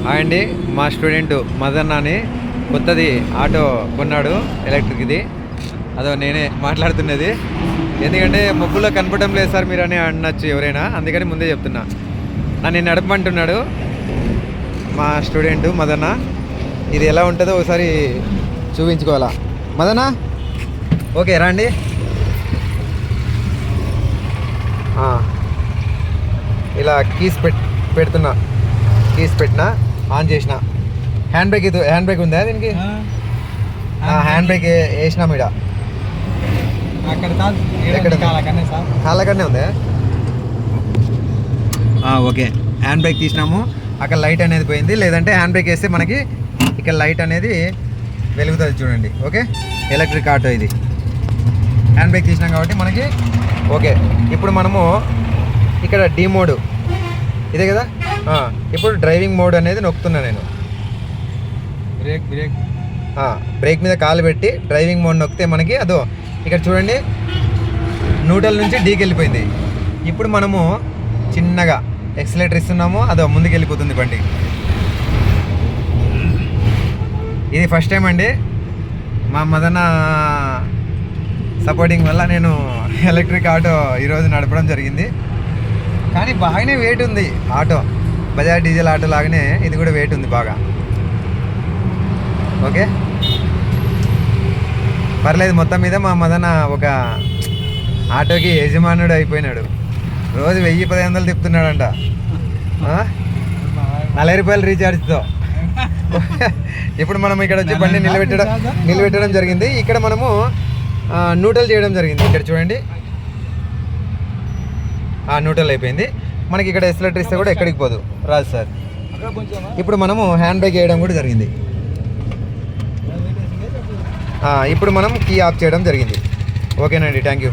Hi అండి, మా student Madan అని కొత్తది ఆటో కొన్నాడు, ఎలక్ట్రిక్ది. అదో నేనే మాట్లాడుతున్నది. ఎందుకంటే మబ్బులో కనపడడం లేదు సార్ మీరు అని అనొచ్చు ఎవరైనా, అందుకని ముందే చెప్తున్నా. నన్ను నడపమంటున్నాడు మా స్టూడెంట్ మదన్న. ఇది ఎలా ఉంటుందో ఒకసారి చూపించుకోవాలా. మదనా ఓకే రండి. ఇలా కీస్ పెడుతున్నా, కీస్ పెట్టినా, ఆన్ చేసిన. హ్యాండ్ బ్రేక్ ఉందా దీనికి? హ్యాండ్ బ్రేక్ వేసినాం. ఇక్కడ కాళ్ళకన్నే ఉందా? ఓకే, హ్యాండ్ బ్రేక్ తీసినాము. అక్కడ లైట్ అనేది పోయింది. లేదంటే హ్యాండ్ బ్రేక్ వేస్తే మనకి ఇక్కడ లైట్ అనేది వెలుగుతుంది చూడండి. ఓకే, ఎలక్ట్రిక్ ఆటో ఇది. హ్యాండ్ బ్రేక్ తీసినాం కాబట్టి మనకి ఓకే. ఇప్పుడు మనము ఇక్కడ డీ మోడ్ ఇదే కదా. ఇప్పుడు డ్రైవింగ్ మోడ్ అనేది నొక్కుతున్నా నేను. బ్రేక్ మీద కాలు పెట్టి డ్రైవింగ్ మోడ్ నొక్కితే మనకి అదో ఇక్కడ చూడండి, న్యూట్రల్ నుంచి డీకి వెళ్ళిపోయింది. ఇప్పుడు మనము చిన్నగా ఎక్సలేటర్ ఇస్తున్నాము, అదో ముందుకు వెళ్ళిపోతుంది బండి. ఇది ఫస్ట్ టైం అండి మా మదన సపోర్టింగ్ వల్ల నేను ఎలక్ట్రిక్ ఆటో ఈరోజు నడపడం జరిగింది. కానీ బాగానే వెయిట్ ఉంది ఆటో, బజాజ్ డీజిల్ ఆటో లాగానే ఇది కూడా వెయిట్ ఉంది బాగా. ఓకే, పర్లేదు. మొత్తం మీద మా మదన ఒక ఆటోకి యజమానుడు అయిపోయినాడు. రోజు 1000-1500 తిప్పుతున్నాడంట, 40 రూపాయలు రీఛార్జ్తో. ఇప్పుడు మనం ఇక్కడ వచ్చి బండి నిలబెట్టడం జరిగింది. ఇక్కడ మనము న్యూట్రల్ చేయడం జరిగింది. ఇక్కడ చూడండి, న్యూట్రల్ అయిపోయింది. మనకి ఇక్కడ ఎక్సలేటర్ ఇస్తే కూడా ఎక్కడికి పోదు, రాదు సార్. ఇప్పుడు మనము హ్యాండ్ బ్రేక్ వేయడం కూడా జరిగింది. ఇప్పుడు మనం కీ ఆఫ్ చేయడం జరిగింది. ఓకేనండి, థ్యాంక్ యూ.